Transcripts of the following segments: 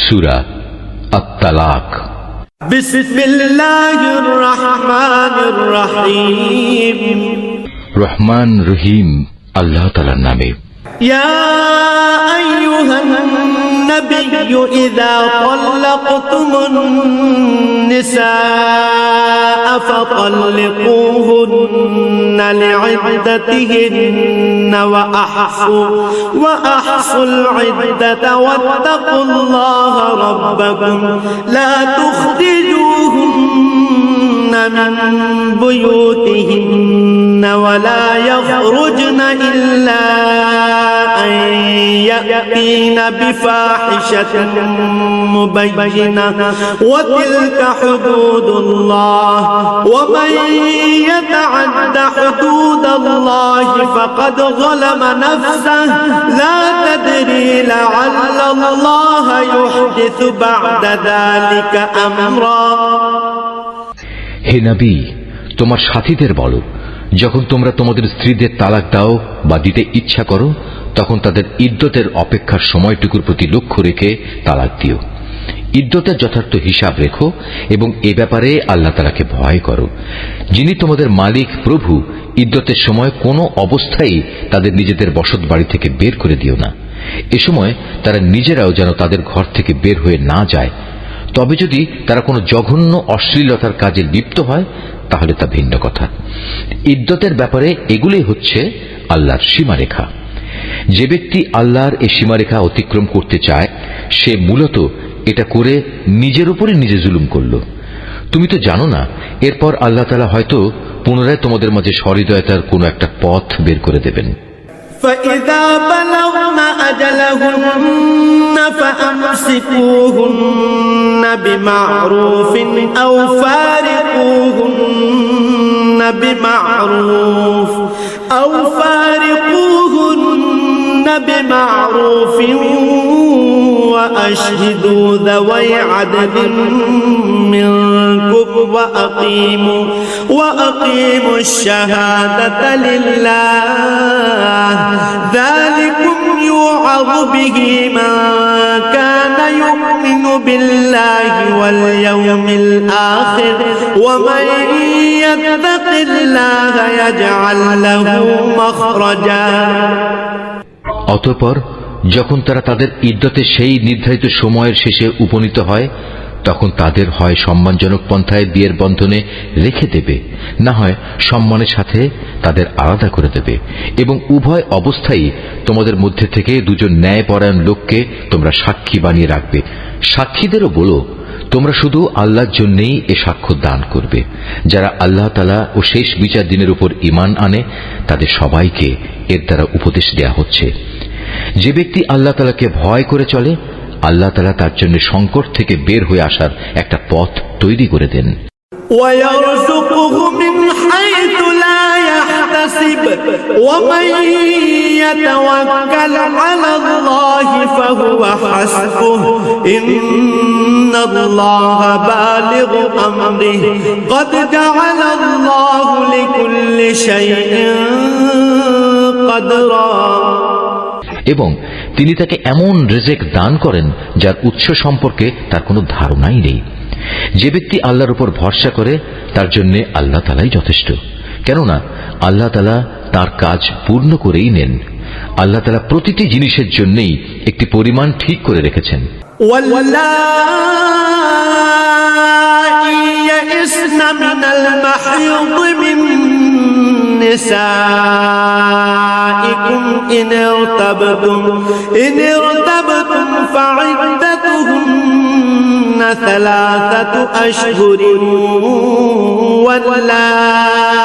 সূরা আত-তালাক। বিসমিল্লাহির রহমানির রহিম। রহমান রহিম আল্লাহ তাআলার নামে। ইয়া আইয়ুহান নাবিয়্যু ইযা তাল্লাকতুমুন নিসা ফাতাল্লিকুহুন্না লিইদ্দাতিহিন্না ওয়া আহসুল ইদ্দাতা ওয়াত্তাকুল্লাহা রাব্বাকুম লা তুখরিজুহুন্না মিন বুয়ুতিহিন্না ওয়া লা ইয়াখরুজনা ইল্লা আন ইয়াতিনা বিফাহিশাতিন মুবায়্যিনাতিন ওয়া তিলকা হুদুদুল্লাহ ওয়া মান ইয়াতা'আদ্দা হুদুদাল্লাহি ফাকাদ যালামা নাফসাহু লা তাদরি লা'আল্লাল্লাহা ইউহদিসু বা'দা যালিকা আমরা। হে নবী, তোমার সাথীদের বলো, যখন তোমরা তোমাদের স্ত্রীদের তালাক দাও বা দিতে ইচ্ছা করো, তখন তাদের ইদ্দতের অপেক্ষার সময়টুকুর প্রতি লক্ষ্য রেখে তালাক দিও। ইদ্দতের যথার্থ হিসাব রেখো এবং এ ব্যাপারে আল্লাহ তাআলাকে ভয় করো। যিনি তোমাদের মালিক প্রভু, ইদ্দতের সময় কোনো অবস্থায় তাদের নিজেদের বসত বাড়ি থেকে বের করে দিও না। এ সময় তারা নিজেরাও যেন তাদের ঘর থেকে বের হয়ে না যায়। তবে যদি তারা কোনো জঘন্য অশ্লীলতার কাজে লিপ্ত হয় তাহলে তা ভিন্ন কথা। ইদ্দতের ব্যাপারে এগুলোই হচ্ছে আল্লাহর সীমারেখা। যে ব্যক্তি আল্লাহর এই সীমারেখা অতিক্রম করতে চায় সে মূলত এটা করে নিজের উপরই নিজে জুলুম করল। তুমি তো জানো না, এরপর আল্লাহ তাআলা হয়তো পুনরায় তোমাদের মাঝে সহৃদয়তার কোনো একটা পথ বের করে দেবেন। فإذا بلغن أجلهن فأمسكوهن بمعروف أو فارقوهن بمعروف وأشهدوا ذوي عدل منكم وأقيموا الشهادة لله ذلكم يوعظ به من كان يؤمن بالله واليوم الآخر ومن يتق الله يجعل له مخرجا। অতঃপর যখন তারা তাদের ইদ্দতে সেই নির্ধারিত সময়ের শেষে উপনীত হয়, তখন তাদের হয় সম্মানজনক পন্থায় বিয়ের বন্ধনে রেখে দেবে, না হয় সম্মানের সাথে তাদের আলাদা করে দেবে। এবং উভয় অবস্থায় তোমাদের মধ্যে থেকে দুজন ন্যায়পরায়ণ লোককে তোমরা সাক্ষী বানিয়ে রাখবে। সাক্ষীদেরও বলো, তোমরা শুধু আল্লাহর জন্যই এ সাক্ষ্য দান করবে। যারা আল্লাহ তাআলা ও শেষ বিচার দিনের উপর ঈমান আনে তাদের সবাইকে এর দ্বারা উপদেশ দেয়া হচ্ছে। যে ব্যক্তি আল্লাহ তাআলাকে ভয় করে চলে, আল্লাহ তাআলা তার জন্য সংকট থেকে বের হয়ে আসার একটা পথ তৈরি করে দেন। وَيَرْزُقْهُ مِنْ حَيْثُ لَا يَحْتَسِبُ وَمَنْ يَتَوَكَّلْ عَلَى اللَّهِ فَهُوَ حَسْبُهُ إِنَّ اللَّهَ بَالِغُ أَمْرِهِ قَدْ جَعَلَ اللَّهُ لِكُلِّ شَيْءٍ قَدْرًا। এবং তিনি তাকে এমন রিজিক দান করেন যার উৎস সম্পর্কে তার কোনো ধারণাই নেই। যে ব্যক্তি আল্লাহর উপর ভরসা করে তার জন্য আল্লাহ তাআলাই যথেষ্ট, কেননা আল্লাহ তাআলা তার কাজ পূর্ণ করেই নেন। আল্লাহ তাআলা প্রতিটি জিনিসের জন্যই একটি পরিমাণ ঠিক করে রেখেছেন। نسائكم إن ارتبتم فعدتهن 3 أشهر واللائي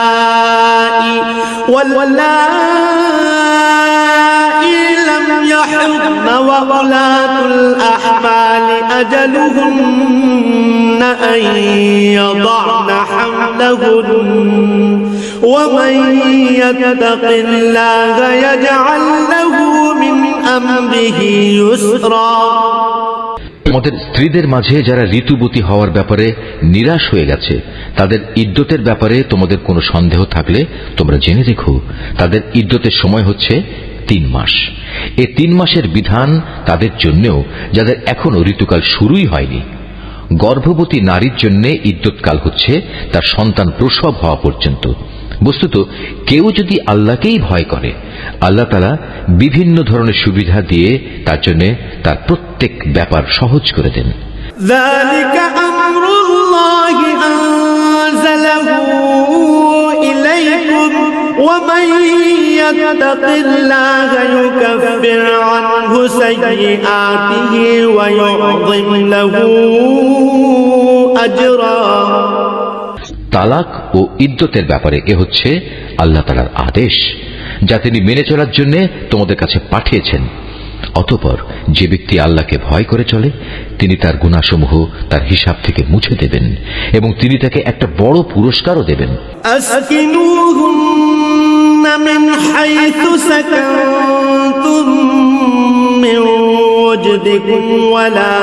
لم يحضن وأولاة الأحمال أجلهن أن يضعن حملهن ومن يتق الله يجعل له من أمره يسرا। তোমাদের স্ত্রীদের মাঝে যারা ঋতুবতী হওয়ার ব্যাপারে নিরাশ হয়ে গেছে, তাদের ইদ্দতের ব্যাপারে তোমাদের কোনো সন্দেহ থাকলে তোমরা জেনে রেখো, তাদের ইদ্দতের সময় হচ্ছে 3 মাস। এই 3 মাসের বিধান তাদের জন্যও যাদের এখনো ঋতুকাল শুরুই হয়নি। গর্ভবতী নারীর জন্য ইদ্যৎকাল হচ্ছে তার সন্তান প্রসব হওয়া পর্যন্ত। বস্তুত কেউ যদি আল্লাহকেই ভয় করে, আল্লাহ তাআলা বিভিন্ন ধরনের সুবিধা দিয়ে তার জন্য তার প্রত্যেক ব্যাপার সহজ করে দেন। ذلك أمر الله أنزله إليكم ومن يتق الله يكفر عنه سيئاته ويعظم له أجرا। তালাক ও ইদ্যতের ব্যাপারে এ হচ্ছে আল্লাহ তাআলার আদেশ, যা তিনি মেনে চলার জন্য তোমাদের কাছে পাঠিয়েছেন। অতঃপর যে ব্যক্তি আল্লাহকে ভয় করে চলে, তিনি তার গুনাহসমূহ তার হিসাব থেকে মুছে দেবেন এবং তিনি তাকে একটা বড় পুরস্কারও দেবেন। আসকিনুহুন্না মিন হাইথু সাকানতুম মিন ওয়াজদিকুম ওয়া লা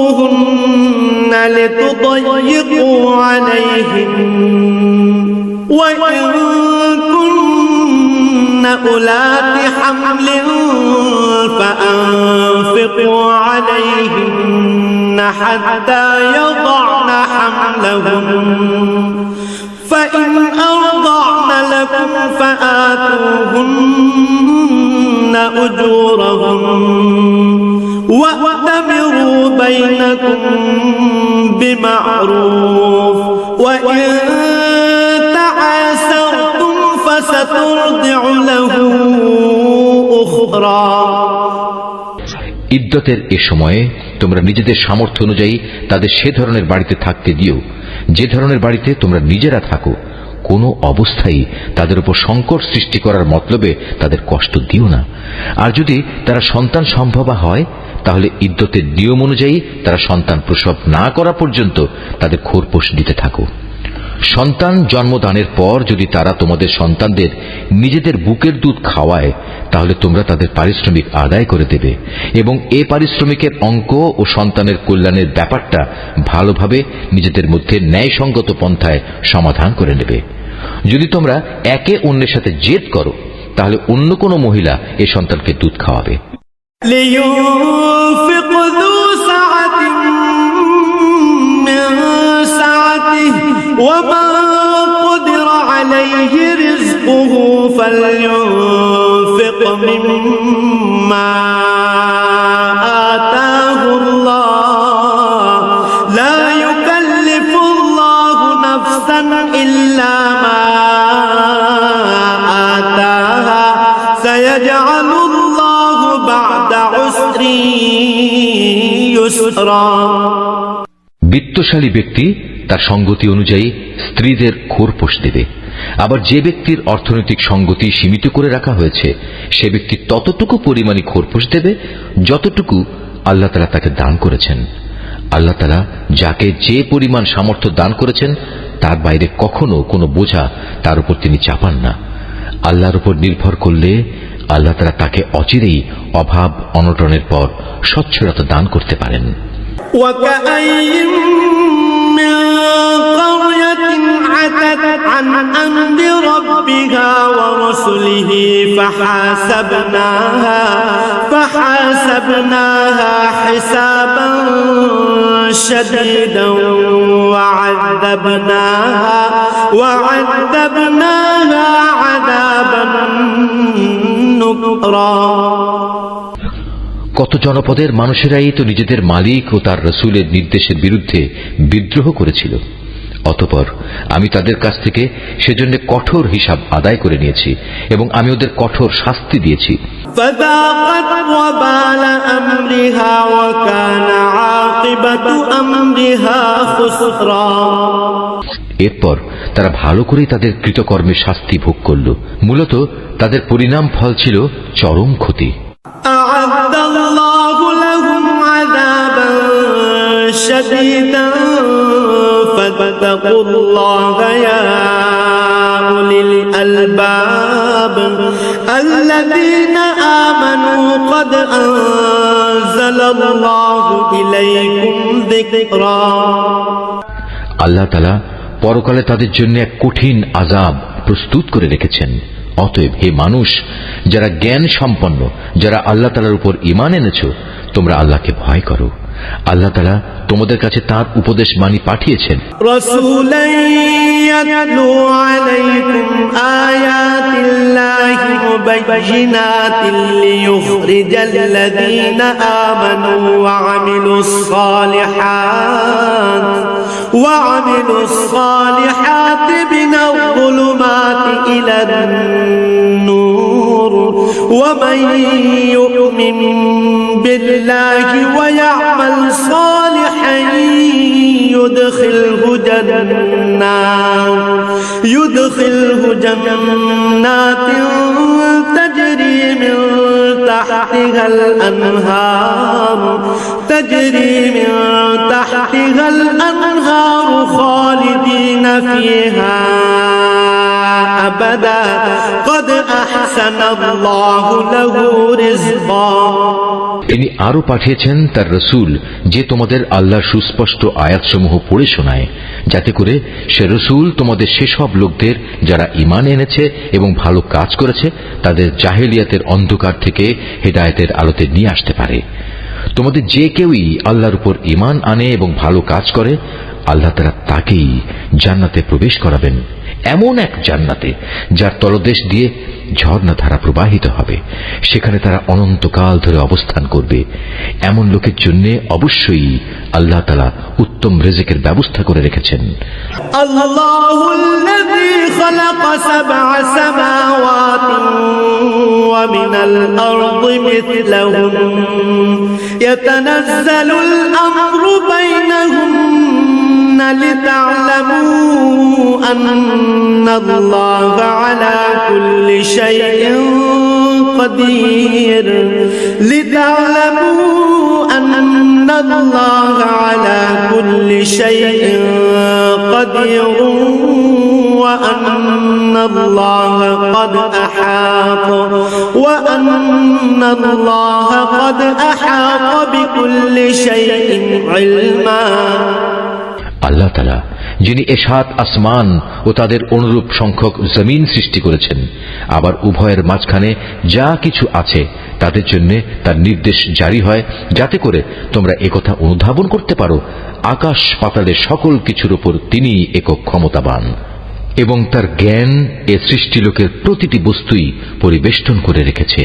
تضاروهن لتضيقوا عليهن وإن كن أولات حمل فأنفقوا عليهن حتى يضعن حملهن فإن أرضعن لكم فآتوهن أجورهن وأتمروا بينكم بمعروف وإن تعاسرتم فسترضع له أخرى। ইদ্যতের এ সময়ে তোমরা নিজেদের সামর্থ্য অনুযায়ী তাদের সে ধরনের বাড়িতে থাকতে দিও যে ধরনের বাড়িতে তোমরা নিজেরা থাকো। কোনো অবস্থায় তাদের উপর সংকট সৃষ্টি করার মতলবে তাদের কষ্ট দিও না। আর যদি তারা সন্তান সম্ভবা হয়, তাহলে ইদ্যতের নিয়ম অনুযায়ী তারা সন্তান প্রসব না করা পর্যন্ত তাদের খোরপোশ দিতে থাকো। সন্তান জন্মদানের পর যদি তারা তোমাদের সন্তানদের নিজেদের বুকের দুধ খাওয়ায়, তাহলে তোমরা তাদের পারিশ্রমিক আদায় করে দেবে এবং এ পারিশ্রমিকের অঙ্ক ও সন্তানের কল্যাণের ব্যাপারটা ভালোভাবে নিজেদের মধ্যে ন্যায়সঙ্গত পন্থায় সমাধান করে নেবে। যদি তোমরা একে অন্যের সাথে জেদ করো, তাহলে অন্য কোনো মহিলা এ সন্তানকে দুধ খাওয়াবে। لينفق ذو سعة من سعته ومن قدر عليه رزقه فلينفق مما آتاه الله لا يكلف الله نفسا إلا ما آتاها سيجعل الله بعد عسر يسرا। বিত্তশালী ব্যক্তি তার সঙ্গতি অনুযায়ী স্ত্রীদের খোরপোশ দেবে। আবার যে ব্যক্তির অর্থনৈতিক সঙ্গতি সীমিত করে রাখা হয়েছে, সে ব্যক্তি ততটুকু পরিমাণে খোরপোশ দেবে যতটুকু আল্লাহ তাআলা তাকে দান করেছেন। আল্লাহ তাআলা যাকে যে পরিমাণ সামর্থ্য দান করেছেন, তার বাইরে কখনো কোনো বোঝা তার উপর তিনি চাপান না। আল্লাহর উপর নির্ভর করলে আল্লাহ তাআলা তাকে অচিরেই অভাব অনটনের পর সচ্ছলতা দান করতে পারেন। وكأين من قرية عتت عن أمر ربها ورسله فحاسبناها حسابا شديدا وعذبناها عذابا نكرا। কত জনপদের মানুষেরাই তো নিজেদের মালিক ও তার রসুলের নির্দেশের বিরুদ্ধে বিদ্রোহ করেছিল। অতঃপর আমি তাদের কাছ থেকে সেজন্য কঠোর হিসাব আদায় করে নিয়েছি এবং আমি ওদের কঠোর শাস্তি দিয়েছি। فذاقت وبال أمرها وكان عاقبة أمرها خسرا। এরপর তারা ভালো করেই তাদের কৃতকর্মের শাস্তি ভোগ করল। মূলত তাদের পরিণাম ফল ছিল চরম ক্ষতি। أعد الله لهم عذابا شديدا فاتقوا الله يا أولي الألباب الذين آمنوا آمنوا قد أنزل الله إليكم ذكرا আল্লাহ তাআলা পরকালে তাদের জন্য এক কঠিন আযাব প্রস্তুত করে রেখেছেন। অতএব হে মানুষ, যারা জ্ঞান সম্পন্ন, যারা আল্লাহ তাআলার উপর ঈমান এনেছো, তোমরা আল্লাহকে ভয় করো। আল্লাহ তাআলা তোমাদের কাছে তার উপদেশ বাণী পাঠিয়েছেন। رسولا يتلو عليكم آيات الله مبينات ليخرج الذين آمنوا وعملوا الصالحات من الظلمات إلى النور ومن يؤمن بالله ويعمل صالحا يدخله جنات تجري من تحتها الأنهار خالدين فيها أبدا قد أحسن الله له رزقا তিনি আরো পাঠিয়েছেন তার রসুল, যে তোমাদের আল্লাহর সুস্পষ্ট আয়াতসমূহ পড়ে শোনায়, যাতে করে সে রসুল তোমাদের সেসব লোকদের যারা ঈমান এনেছে এবং ভালো কাজ করেছে তাদের জাহেলিয়াতের অন্ধকার থেকে হেদায়েতের আলোতে নিয়ে আসতে পারে। তোমাদের যে কেউই আল্লাহর উপর ঈমান আনে এবং ভালো কাজ করে, আল্লাহ তাআলা তাকেই জান্নাতে প্রবেশ করাবেন, এমন এক জান্নাতে যার তলদেশ দিয়ে ঝর্ণাধারা প্রবাহিত হবে। সেখানে তারা অনন্তকাল ধরে অবস্থান করবে। এমন লোকের জন্য অবশ্যই আল্লাহ তাআলা উত্তম রিজিকের ব্যবস্থা করে রেখেছেন। আল্লাহুল্লাযী খালাকা সাবআ সামাওয়াতিন ওয়া মিনাল আরদি মিথলাহুম ইয়াতানাজ্জালুল আমরু বাইনাহুম لتعلموا أن الله على كل شيء قدير وأن الله قد أحاط بكل شيء علما আল্লাহ তাআলা যিনি এ সাত আসমান ও তাদের অনুরূপ সংখ্যক জমিন সৃষ্টি করেছেন, আবার উভয়ের মাঝখানে যা কিছু আছে তাদের জন্য তার নির্দেশ জারি হয়, যাতে করে তোমরা একথা অনুধাবন করতে পারো আকাশ পাতালের সকল কিছুর উপর তিনি একক ক্ষমতাবান, এবং তার জ্ঞান এ সৃষ্টিলোকের প্রতিটি বস্তুই পরিবেষ্টন করে রেখেছে।